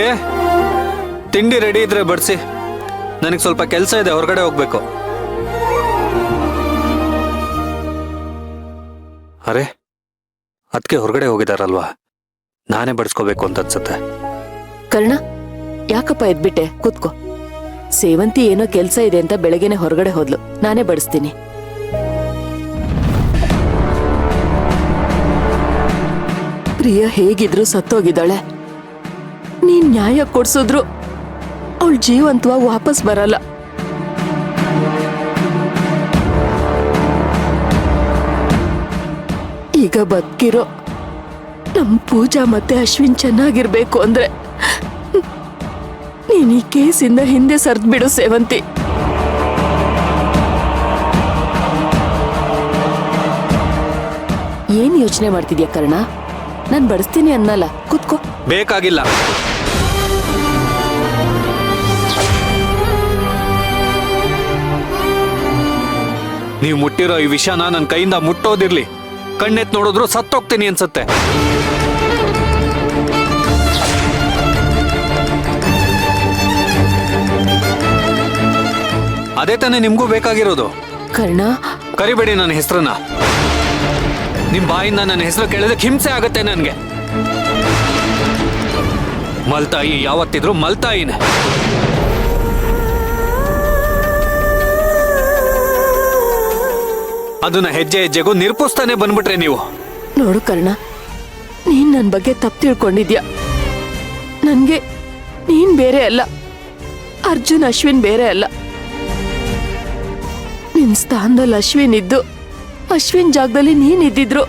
ಗುರುಜಿ, ತಿಂಡಿ ರೆಡಿ ಇದ್ರೆ ಬಡಿಸಿ. ನನಗೆ ಸ್ವಲ್ಪ ಕೆಲಸ ಇದೆ, ಹೊರಗಡೆ ಹೋಗ್ಬೇಕು. ಅರೆ, ಅದಕ್ಕೆ ಹೊರಗಡೆ ಹೋಗಿದಾರಲ್ವಾ, ನಾನೇ ಬಡಿಸ್ಕೋಬೇಕು ಅಂತ ಅನ್ಸುತ್ತೆ. ಕರ್ಣ, ಯಾಕಪ್ಪ ಎದ್ಬಿಟ್ಟೆ? ಕೂತ್ಕೋ. ಸೇವಂತಿ ಏನೋ ಕೆಲ್ಸ ಇದೆ ಅಂತ ಬೆಳಗ್ಗೆನೆ ಹೊರಗಡೆ ಹೋದ್ಲು, ನಾನೇ ಬಡಿಸ್ತೀನಿ. ಪ್ರಿಯ ಹೇಗಿದ್ರು ಸತ್ತೋಗಿದ್ದಾಳೆ. ನೀನ್ ನ್ಯಾಯ ಕೊಡ್ಸಿದ್ರು ಅವಳು ಜೀವಂತವಾಗಿ ವಾಪಸ್ ಬರಲ್ಲ. ಈಗ ಬದುಕಿರೋ ನಮ್ ಪೂಜಾ ಮತ್ತೆ ಅಶ್ವಿನ್ ಚೆನ್ನಾಗಿರ್ಬೇಕು ಅಂದ್ರೆ ನೀನ್ ಈ ಕೇಸಿಂದ ಹಿಂದೆ ಸರ್ದ್ ಬಿಡು ಸೇವಂತಿ. ಏನ್ ಯೋಚನೆ ಮಾಡ್ತಿದ್ಯಾ ಕರ್ಣ? ನಾನ್ ಬಡಿಸ್ತೀನಿ ಅನ್ನಲ್ಲ, ಕೂತ್ಕೋ. ಬೇಕಾಗಿಲ್ಲ. ನೀವು ಮುಟ್ಟಿರೋ ಈ ವಿಷಯನ ನನ್ನ ಕೈಯಿಂದ ಮುಟ್ಟೋದಿರ್ಲಿ, ಕಣ್ಣೆತ್ ನೋಡಿದ್ರು ಸತ್ತೋಗ್ತೀನಿ ಅನ್ಸತ್ತೆ. ಅದೇ ತಾನೇ ನಿಮ್ಗೂ ಬೇಕಾಗಿರೋದು. ಕರ್ಣ, ಕರಿಬೇಡಿ ನನ್ನ ಹೆಸರನ್ನ. ನಿಮ್ ಬಾಯಿಂದ ನನ್ನ ಹೆಸರು ಕೇಳಿದಕ್ಕೆ ಹಿಂಸೆ ಆಗತ್ತೆ ನನ್ಗೆ. ಮಲ್ತಾಯಿ ಯಾವತ್ತಿದ್ರು ಮಲ್ತಾಯಿನೇ. ಅದನ್ನ ಹೆಜ್ಜೆ ಹೆಜ್ಜೆಗೂ ನಿರ್ಪುಸ್ತಾನೆ ಬಂದ್ಬಿಟ್ರೆ ನೀವು. ನೋಡು ಕರ್ಣ, ನೀನ್ ನನ್ ಬಗ್ಗೆ ತಪ್ಪು ತಿಳ್ಕೊಂಡಿದ್ಯಾ. ನನ್ಗೆ ನೀನ್ ಬೇರೆ ಅಲ್ಲ, ಅರ್ಜುನ್ ಅಶ್ವಿನ್ ಬೇರೆ ಅಲ್ಲ. ನಿನ್ ಸ್ಥಾನದಲ್ಲಿ ಅಶ್ವಿನ್ ಇದ್ದು ಅಶ್ವಿನ್ ಜಾಗದಲ್ಲಿ ನೀನ್ ಇದ್ದಿದ್ರು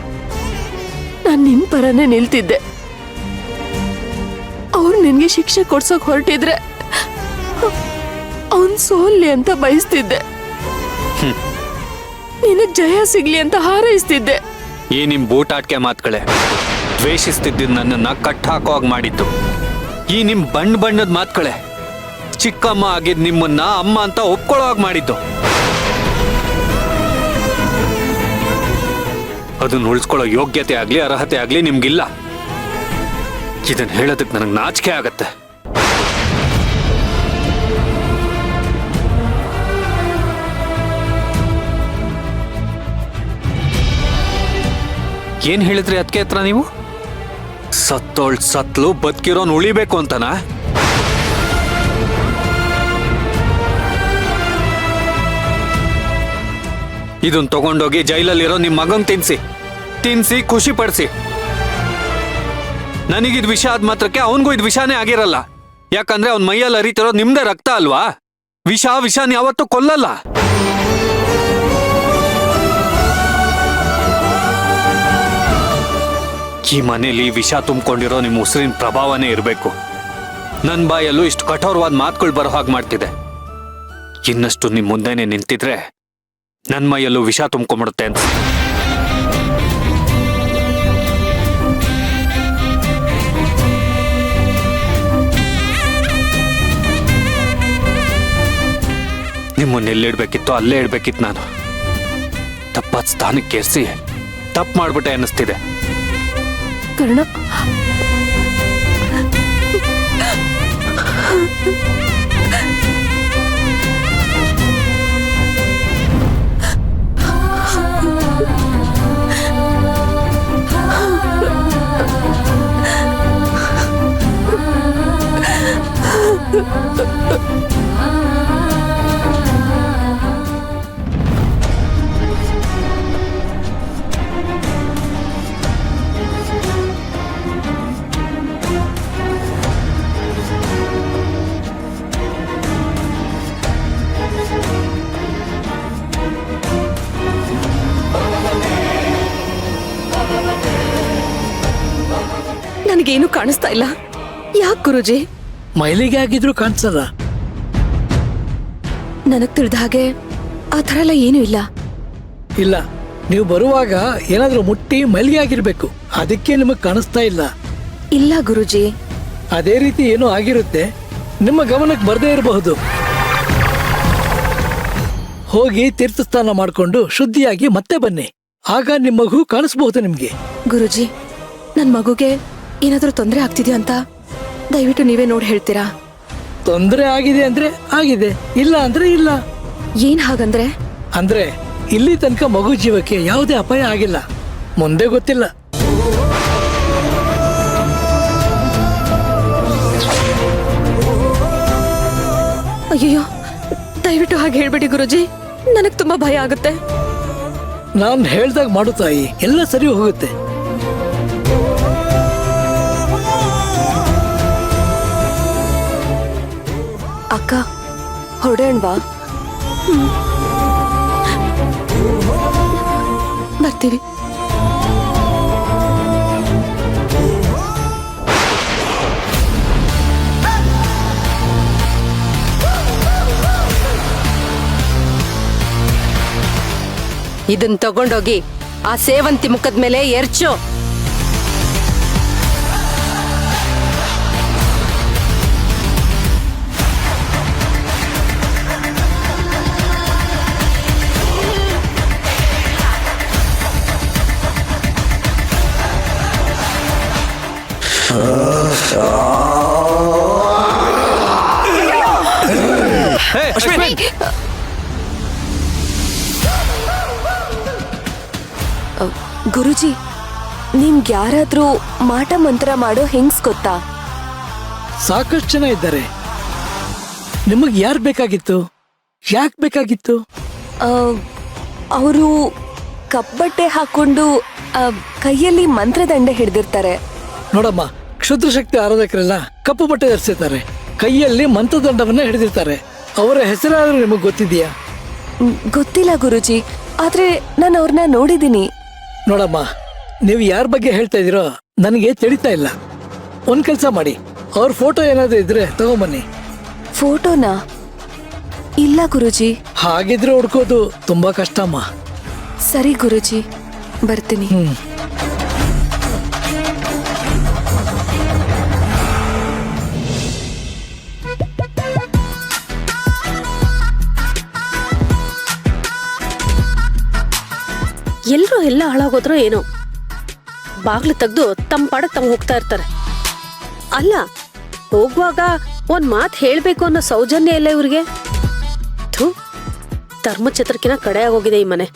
ನಾನ್ ನಿನ್ ಪರನೇ ನಿಲ್ತಿದ್ದೆ. ಅವ್ರು ನಿನ್ಗೆ ಶಿಕ್ಷೆ ಕೊಡ್ಸೋಕ್ ಹೊರಟಿದ್ರೆ ಅವನ್ ಸೋಲ್ಲಿ ಅಂತ ಬಯಸ್ತಿದ್ದೆ. ನಿನಗ್ ಜಯ ಸಿಗ್ಲಿ ಅಂತ ಹಾರೈಸ್ತಿದ್ದೆ. ಈ ನಿಮ್ ಬೂಟಾಟ್ಕೆ ಮಾತುಗಳೇ ದ್ವೇಷಿಸ್ತಿದ್ದ ನನ್ನನ್ನ ಕಟ್ ಹಾಕುವಾಗ ಮಾಡಿದ್ದು. ಈ ನಿಮ್ ಬಣ್ಣದ ಮಾತುಗಳೇ ಚಿಕ್ಕಮ್ಮ ಆಗಿದ್ ನಿಮ್ಮನ್ನ ಅಮ್ಮ ಅಂತ ಒಪ್ಕೊಳ್ಳೋವಾಗ ಮಾಡಿದ್ದು. ಅದನ್ನ ಉಳಿಸ್ಕೊಳ್ಳೋ ಯೋಗ್ಯತೆ ಆಗ್ಲಿ ಅರ್ಹತೆ ಆಗ್ಲಿ ನಿಮ್ಗಿಲ್ಲ. ಇದನ್ನ ಹೇಳೋದಕ್ಕೆ ನನಗೆ ನಾಚಿಕೆ ಆಗತ್ತೆ. ಏನ್ ಹೇಳಿದ್ರಿ ಅದಕ್ಕೆ ಹತ್ರ ನೀವು? ಸತ್ತೋಳ್ ಸತ್ಲು ಬದುಕಿರೋನ್ ಉಳಿಬೇಕು ಅಂತನಾ? ಇದನ್ನ ತಗೊಂಡೋಗಿ ಜೈಲಲ್ಲಿರೋ ನಿಮ್ ಮಗಂಗ್ ತಿನ್ಸಿ ಖುಷಿ ಪಡಿಸಿ. ನನಗಿದ್ ವಿಷ ಆದ ಮಾತ್ರಕ್ಕೆ ಅವನಿಗೂ ಇದು ವಿಷಾನೇ ಆಗಿರಲ್ಲ. ಯಾಕಂದ್ರೆ ಅವನ್ ಮೈಯಲ್ಲಿ ಹರಿತಿರೋ ನಿಮ್ದೇ ರಕ್ತ ಅಲ್ವಾ? ವಿಷಾನ ಯಾವತ್ತೂ ಕೊಲ್ಲಲ್ಲ. ಈ ಮನೇಲಿ ವಿಷ ತುಂಬಿಕೊಂಡಿರೋ ನಿಮ್ ಉಸಿರಿನ ಪ್ರಭಾವನೇ ಇರಬೇಕು. ನನ್ ಬಾಯಲ್ಲೂ ಇಷ್ಟು ಕಠೋರವಾದ ಮಾತುಗಳು ಬರೋ ಹಾಗೆ ಮಾಡ್ತಿದೆ. ಇನ್ನಷ್ಟು ನಿಮ್ ಮುಂದೆನೆ ನಿಂತಿದ್ರೆ ನನ್ ಮೈಯಲ್ಲೂ ವಿಷ ತುಂಬ್ಕೊಂಡ್ಬಿಡುತ್ತೆ ಅಂತ. ನಿಮ್ಮನ್ನ ಎಲ್ಲಿಡ್ಬೇಕಿತ್ತು ಅಲ್ಲೇ ಇಡ್ಬೇಕಿತ್ತು. ನಾನು ತಪ್ಪಾದ ಸ್ಥಾನಕ್ಕೆ ಏರಿಸಿ ತಪ್ಪು ಮಾಡ್ಬಿಟ್ಟೆ ಅನ್ನಿಸ್ತಿದೆ. ಕರ್ಣ, ನನಗೇನು ಕಾಣಿಸ್ತಾ ಇಲ್ಲ. ಯಾಕೆ ಗುರುಜಿ? ಮೈಲಿಗೆ ಆಗಿದ್ರು ಕಾಣಿಸಲ್ಲ. ನನಗ್ ತಿಳಿದ ಹಾಗೆ ಆ ಥರ ಎಲ್ಲ ಏನೂ ಇಲ್ಲ. ಇಲ್ಲ, ನೀವು ಬರುವಾಗ ಏನಾದ್ರೂ ಮುಟ್ಟಿ ಮೈಲಿಗೆ ಆಗಿರ್ಬೇಕು, ಅದಕ್ಕೆ ನಿಮಗ್ ಕಾಣಿಸ್ತಾ ಇಲ್ಲ. ಇಲ್ಲ ಗುರುಜಿ, ಅದೇ ರೀತಿ ಏನೋ ಆಗಿರುತ್ತೆ, ನಿಮ್ಮ ಗಮನಕ್ಕೆ ಬರದೇ ಇರಬಹುದು. ಹೋಗಿ ತೀರ್ಥಸ್ನಾನ ಮಾಡ್ಕೊಂಡು ಶುದ್ಧಿಯಾಗಿ ಮತ್ತೆ ಬನ್ನಿ, ಆಗ ನಿಮ್ಮ ಮಗು ಕಾಣಿಸ್ಬಹುದು ನಿಮ್ಗೆ. ಗುರುಜಿ, ನನ್ ಮಗುಗೆ ಏನಾದ್ರೂ ತೊಂದರೆ ಆಗ್ತಿದ್ಯಾ ಅಂತ ದಯವಿಟ್ಟು ನೀವೇ ನೋಡಿ ಹೇಳ್ತೀರಾ? ತೊಂದರೆ ಆಗಿದೆ ಅಂದ್ರೆ ಆಗಿದೆ, ಇಲ್ಲ ಅಂದ್ರೆ ಇಲ್ಲ. ಏನ್ ಹಾಗಂದ್ರೆ? ಅಂದ್ರೆ ಇಲ್ಲಿ ತನಕ ಮಗು ಜೀವಕ್ಕೆ ಯಾವುದೇ ಅಪಾಯ ಆಗಿಲ್ಲ, ಮುಂದೆ ಗೊತ್ತಿಲ್ಲ. ಅಯ್ಯೋ, ದಯವಿಟ್ಟು ಹಾಗೆ ಹೇಳ್ಬೇಡಿ ಗುರುಜಿ, ನನಗ್ ತುಂಬಾ ಭಯ ಆಗುತ್ತೆ. ನಾನು ಹೇಳ್ದಾಗ ಮಾಡು ತಾಯಿ, ಎಲ್ಲ ಸರಿ ಹೋಗುತ್ತೆ. ಅಕ್ಕ, ಹೊರಡೋಣವಾ? ಬರ್ತೀವಿ. ಇದನ್ ತಗೊಂಡೋಗಿ ಆ ಸೇವಂತಿ ಮುಖದ ಮೇಲೆ ಎರ್ಚು. ಗುರುಜಿ, ನಿಮ್ಗೆ ಯಾರಾದ್ರೂ ಮಾಟ ಮಂತ್ರ ಮಾಡೋ ಹೆಂಗ್ಸ್ ಗೊತ್ತಾ? ಸಾಕಷ್ಟು ಜನ ಇದ್ದಾರೆ. ನಿಮಗ್ ಯಾರು ಬೇಕಾಗಿತ್ತು? ಯಾಕೆ ಬೇಕಾಗಿತ್ತು? ಅವರು ಕಪ್ಪಬಟ್ಟೆ ಹಾಕೊಂಡು ಕೈಯಲ್ಲಿ ಮಂತ್ರದಂಡೆ ಹಿಡ್ದಿರ್ತಾರೆ. ನೋಡಮ್ಮ, ಕ್ಷುದ್ರ ಶಕ್ತಿ ಆರಾಧಕರೆಲ್ಲ ಕಪ್ಪು ಬಟ್ಟೆ ಧರಿಸಿರ್ತಾರೆ, ಕೈಯಲ್ಲಿ ಮಂತ್ರದಂಡವನ್ನ ಹಿಡಿದಿರ್ತಾರೆ. ಅವರ ಹೆಸರಾದ್ರೂ ನಿಮಗ್ ಗೊತ್ತಿದೆಯಾ? ಗೊತ್ತಿಲ್ಲ ಗುರುಜಿ, ಆದ್ರೆ ನಾನು ಅವ್ರನ್ನ ನೋಡಿದೀನಿ. ನೋಡಮ್ಮ, ನೀವು ಯಾರ ಬಗ್ಗೆ ಹೇಳ್ತಾ ಇದೀರೋ ನನಗೆ ತಿಳಿತಾ ಇಲ್ಲ. ಒಂದ್ ಕೆಲಸ ಮಾಡಿ, ಅವ್ರ ಫೋಟೋ ಏನಾದ್ರೂ ಇದ್ರೆ ತಗೊಂಬನ್ನಿ. ಫೋಟೋನಾ? ಇಲ್ಲ ಗುರುಜಿ. ಹಾಗಿದ್ರೆ ಹುಡ್ಕೋದು ತುಂಬಾ ಕಷ್ಟಮ್ಮ. ಸರಿ ಗುರುಜಿ, ಬರ್ತೀನಿ. ಎಲ್ರೂ ಎಲ್ಲ ಹಾಳಾಗೋದ್ರೋ ಏನೋ, ಬಾಗ್ಲು ತೆಗ್ದು ತಮ್ಮ ಪಾಡಕ್ ತಮ್ಮ ಹೋಗ್ತಾ ಇರ್ತಾರೆ. ಅಲ್ಲ, ಹೋಗುವಾಗ ಒಂದ್ ಮಾತ್ ಹೇಳ್ಬೇಕು ಅನ್ನೋ ಸೌಜನ್ಯ ಇಲ್ಲ ಇವ್ರಿಗೆ. ಧರ್ಮಛತ್ರಕ್ಕಿನ ಕಡೆ ಆಗೋಗಿದೆ ಈ ಮನೆ.